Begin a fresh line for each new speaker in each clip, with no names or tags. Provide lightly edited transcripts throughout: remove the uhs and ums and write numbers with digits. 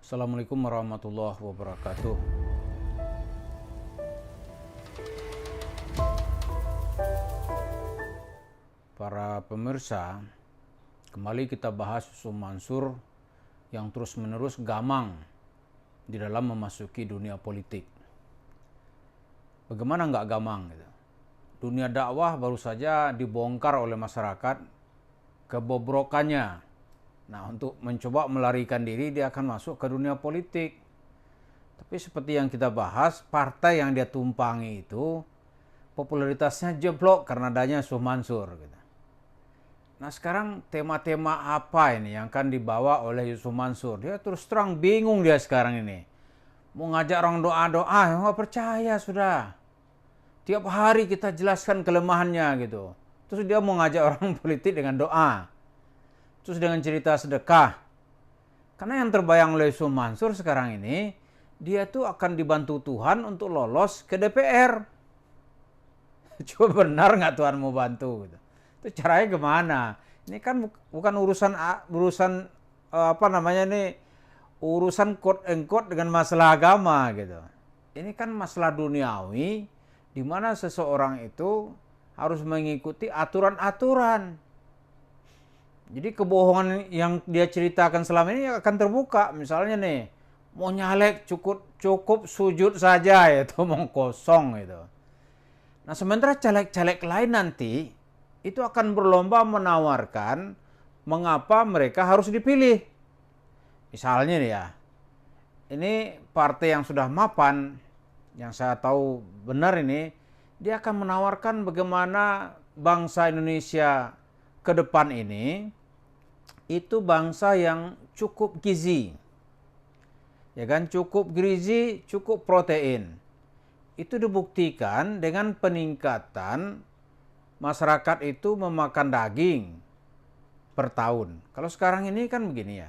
Assalamualaikum warahmatullahi wabarakatuh. Para pemirsa, kembali kita bahas Yusuf Mansur yang terus-menerus gamang di dalam memasuki dunia politik. Bagaimana nggak gamang gitu? Dunia dakwah baru saja dibongkar oleh masyarakat kebobrokannya. Nah, untuk mencoba melarikan diri, dia akan masuk ke dunia politik. Tapi seperti yang kita bahas, partai yang dia tumpangi itu popularitasnya jeblok karena adanya Yusuf Mansur. Gitu. Nah, sekarang tema-tema apa ini yang akan dibawa oleh Yusuf Mansur? Dia terus terang bingung dia sekarang ini. Mau ngajak orang doa-doa, nggak percaya sudah. Tiap hari kita jelaskan kelemahannya gitu. Terus dia mau ngajak orang politik dengan doa. Terus dengan cerita sedekah. Karena yang terbayang oleh Yusuf Mansur sekarang ini, dia tuh akan dibantu Tuhan untuk lolos ke DPR. Coba benar nggak Tuhan mau bantu? Gitu. Itu caranya gimana? Ini kan bukan urusan urusan quote and quote dengan masalah agama gitu. Ini kan masalah duniawi, di mana seseorang itu harus mengikuti aturan-aturan. Jadi kebohongan yang dia ceritakan selama ini akan terbuka. Misalnya nih, mau nyalek cukup sujud saja, itu omong kosong itu. Nah, sementara caleg-caleg lain nanti itu akan berlomba menawarkan mengapa mereka harus dipilih. Misalnya nih ya, ini partai yang sudah mapan, yang saya tahu benar ini, dia akan menawarkan bagaimana bangsa Indonesia ke depan ini itu bangsa yang cukup gizi. Ya kan, cukup gizi, cukup protein. Itu dibuktikan dengan peningkatan masyarakat itu memakan daging per tahun. Kalau sekarang ini kan begini ya.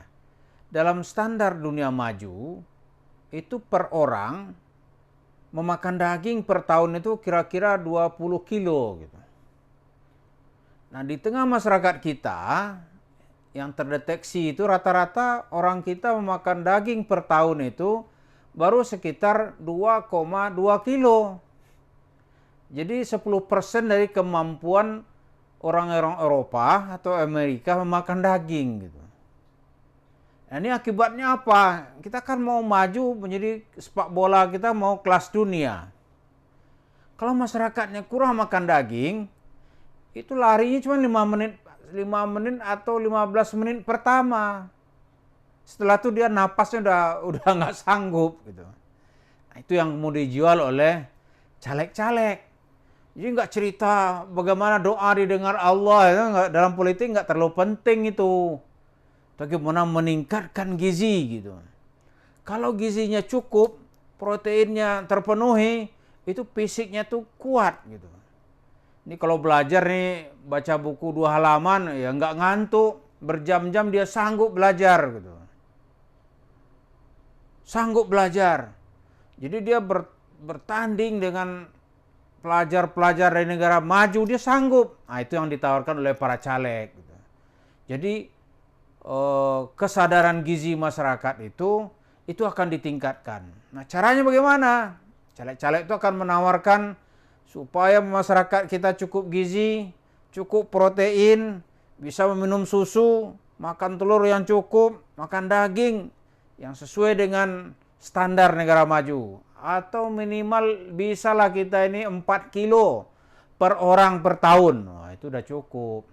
Dalam standar dunia maju, itu per orang memakan daging per tahun itu kira-kira 20 kilo gitu. Nah, di tengah masyarakat kita yang terdeteksi itu rata-rata orang kita memakan daging per tahun itu baru sekitar 2,2 kilo. Jadi 10% dari kemampuan orang-orang Eropa atau Amerika memakan daging gitu. Nah, ini akibatnya apa? Kita kan mau maju menjadi sepak bola, kita mau kelas dunia. Kalau masyarakatnya kurang makan daging, itu larinya cuma 5 menit atau 15 menit pertama. Setelah itu dia napasnya udah nggak sanggup gitu. Nah, itu yang mau dijual oleh caleg-caleg. Jadi nggak cerita bagaimana doa didengar Allah, itu dalam politik nggak terlalu penting itu. Bagaimana meningkatkan gizi gitu. Kalau gizinya cukup, proteinnya terpenuhi, itu fisiknya tuh kuat gitu. Ini kalau belajar nih, baca buku 2 halaman, ya nggak ngantuk, berjam-jam dia sanggup belajar gitu. Sanggup belajar. Jadi dia bertanding dengan pelajar-pelajar dari negara maju, dia sanggup. Nah, itu yang ditawarkan oleh para caleg. Gitu. Jadi kesadaran gizi masyarakat itu akan ditingkatkan. Nah, caranya bagaimana? Caleg-caleg itu akan menawarkan supaya masyarakat kita cukup gizi, cukup protein, bisa meminum susu, makan telur yang cukup, makan daging yang sesuai dengan standar negara maju. Atau minimal bisalah kita ini 4 kilo per orang per tahun. Wah, itu udah cukup.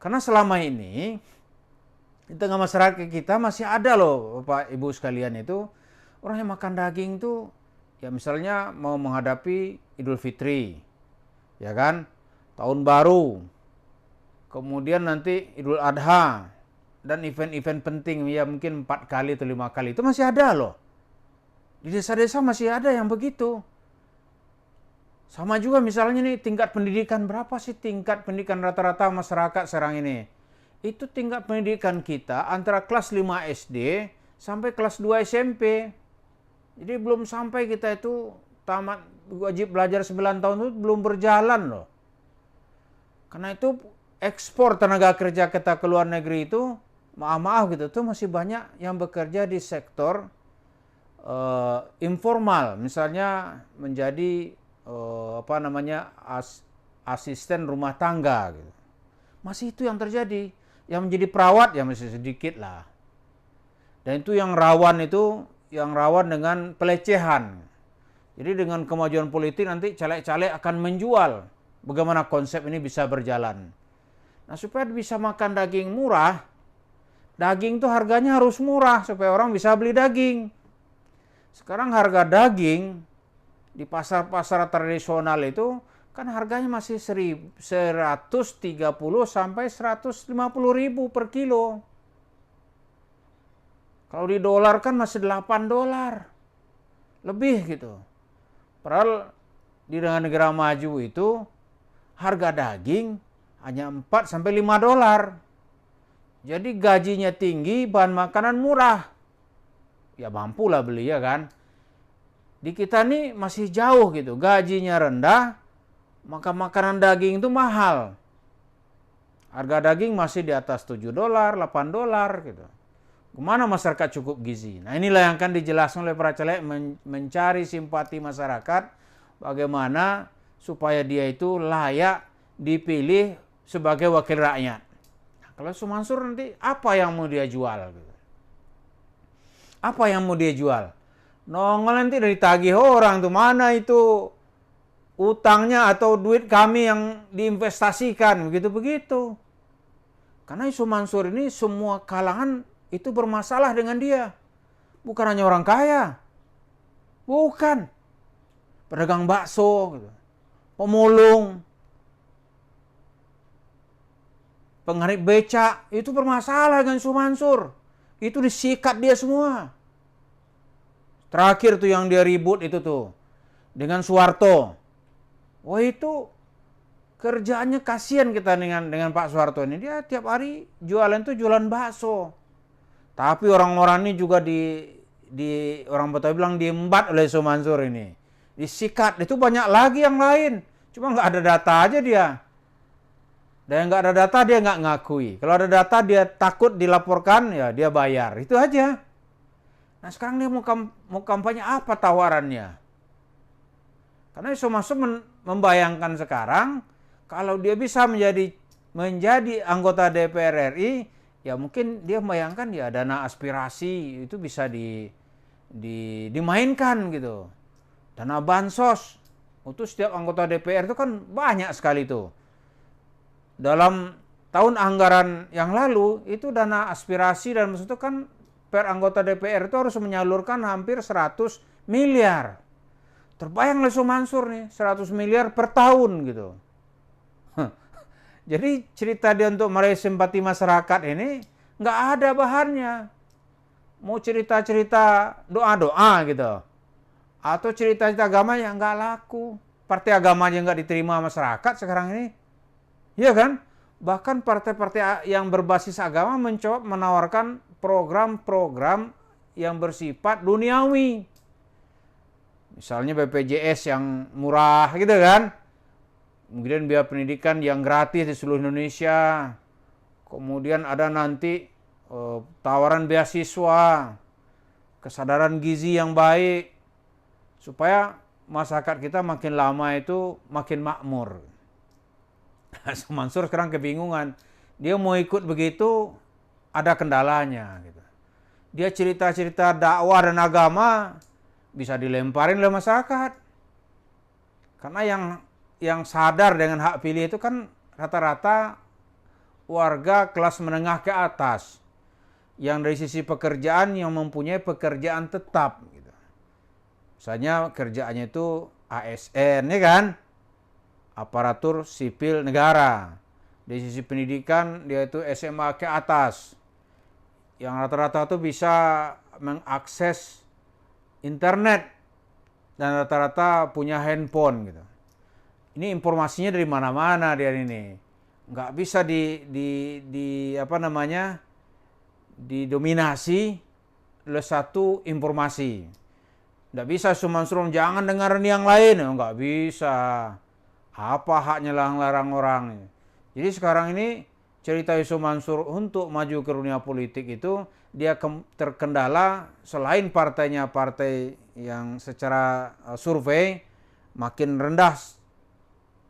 Karena selama ini di tengah masyarakat kita masih ada loh Bapak Ibu sekalian itu orang yang makan daging tuh ya misalnya mau menghadapi Idul Fitri, ya kan, tahun baru, kemudian nanti Idul Adha, dan event-event penting ya mungkin 4 kali atau 5 kali, itu masih ada loh. Di desa-desa masih ada yang begitu. Sama juga misalnya nih tingkat pendidikan, berapa sih tingkat pendidikan rata-rata masyarakat sekarang ini? Itu tingkat pendidikan kita antara kelas 5 SD sampai kelas 2 SMP. Jadi belum sampai kita itu tamat wajib belajar 9 tahun itu belum berjalan loh. Karena itu ekspor tenaga kerja kita ke luar negeri itu maaf gitu tuh masih banyak yang bekerja di sektor informal, misalnya menjadi asisten rumah tangga gitu. Masih itu yang terjadi. Yang menjadi perawat ya masih sedikit lah. Dan itu yang rawan dengan pelecehan. Jadi dengan kemajuan politik nanti caleg-caleg akan menjual bagaimana konsep ini bisa berjalan. Nah, supaya bisa makan daging murah, daging tuh harganya harus murah supaya orang bisa beli daging. Sekarang harga daging di pasar-pasar tradisional itu kan harganya masih 130 sampai 150 ribu per kilo. Kalau di dolar kan masih 8 dolar. Lebih gitu. Padahal di negara maju itu harga daging hanya 4 sampai 5 dolar. Jadi gajinya tinggi, bahan makanan murah. Ya mampulah beli ya kan. Di kita nih masih jauh gitu. Gajinya rendah, maka makanan daging itu mahal. Harga daging masih di atas 7 dolar, 8 dolar gitu. Kemana masyarakat cukup gizi? Nah, inilah yang akan dijelaskan oleh para caleg, mencari simpati masyarakat bagaimana supaya dia itu layak dipilih sebagai wakil rakyat. Nah, kalau Sumansur nanti apa yang mau dia jual? Apa yang mau dia jual? Nongol nanti dari tagih orang tuh, mana itu utangnya atau duit kami yang diinvestasikan, begitu-begitu. Karena Sumansur ini semua kalangan itu bermasalah dengan dia. Bukan hanya orang kaya. Bukan. Pedagang bakso, gitu. Pemulung, pengharip becak, itu bermasalah dengan Sumansur. Itu disikat dia semua. Terakhir tuh yang dia ribut itu tuh dengan Soeharto. Wah, itu kerjaannya kasihan kita dengan Pak Soeharto ini. Dia tiap hari jualan tuh jualan bakso. Tapi orang-orang ini juga di orang Betawi bilang diembat oleh Sumansur ini. Disikat. Itu banyak lagi yang lain. Cuma nggak ada data aja dia. Dan nggak ada data dia nggak ngakui. Kalau ada data dia takut dilaporkan, ya dia bayar. Itu aja. Nah, sekarang dia mau kampanye apa tawarannya? Karena Sumansur membayangkan sekarang kalau dia bisa menjadi anggota DPR RI, ya mungkin dia membayangkan ya dana aspirasi itu bisa dimainkan gitu. Dana bansos. Untuk setiap anggota DPR itu kan banyak sekali tuh. Dalam tahun anggaran yang lalu itu dana aspirasi dan maksud itu kan per anggota DPR itu harus menyalurkan hampir 100 miliar. Terbayang oleh Sumansur nih, 100 miliar per tahun gitu. Jadi cerita dia untuk meraih simpati masyarakat ini nggak ada bahannya. Mau cerita-cerita doa-doa gitu. Atau cerita-cerita agama yang nggak laku. Partai agama aja nggak diterima masyarakat sekarang ini. Iya kan? Bahkan partai-partai yang berbasis agama mencoba menawarkan program-program yang bersifat duniawi. Misalnya BPJS yang murah gitu kan. Kemudian biaya pendidikan yang gratis di seluruh Indonesia. Kemudian ada nanti tawaran beasiswa, kesadaran gizi yang baik. Supaya masyarakat kita makin lama itu makin makmur. Sumansur sekarang kebingungan. Dia mau ikut begitu, ada kendalanya. Gitu. Dia cerita-cerita dakwah dan agama, bisa dilemparin oleh masyarakat. Karena yang sadar dengan hak pilih itu kan rata-rata warga kelas menengah ke atas. Yang dari sisi pekerjaan yang mempunyai pekerjaan tetap. Gitu. Misalnya kerjaannya itu ASN, ya kan? Aparatur sipil negara. Dari sisi pendidikan dia itu SMA ke atas. Yang rata-rata itu bisa mengakses internet dan rata-rata punya handphone gitu. Ini informasinya dari mana-mana dia ini. Nggak bisa didominasi oleh satu informasi. Nggak bisa Sumansur jangan dengarin yang lain, nggak bisa. Apa haknya larang-larang orang? Jadi sekarang ini cerita Yusuf Mansur untuk maju ke dunia politik itu dia terkendala selain partainya partai yang secara survei makin rendah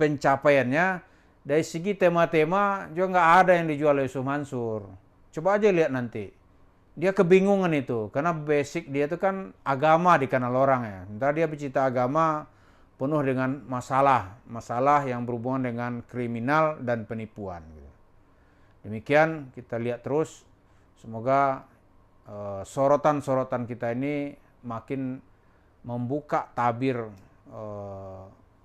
pencapaiannya, dari segi tema-tema juga nggak ada yang dijual Yusuf Mansur. Coba aja lihat nanti. Dia kebingungan itu, karena basic dia itu kan agama dikenal orang ya. Ntar dia bercerita agama penuh dengan masalah yang berhubungan dengan kriminal dan penipuan. Demikian kita lihat terus, semoga sorotan-sorotan kita ini makin membuka tabir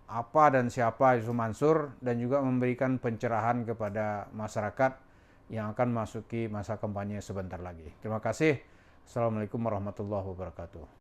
apa dan siapa Yusuf Mansur, dan juga memberikan pencerahan kepada masyarakat yang akan masuki masa kampanye sebentar lagi. Terima kasih. Assalamualaikum warahmatullahi wabarakatuh.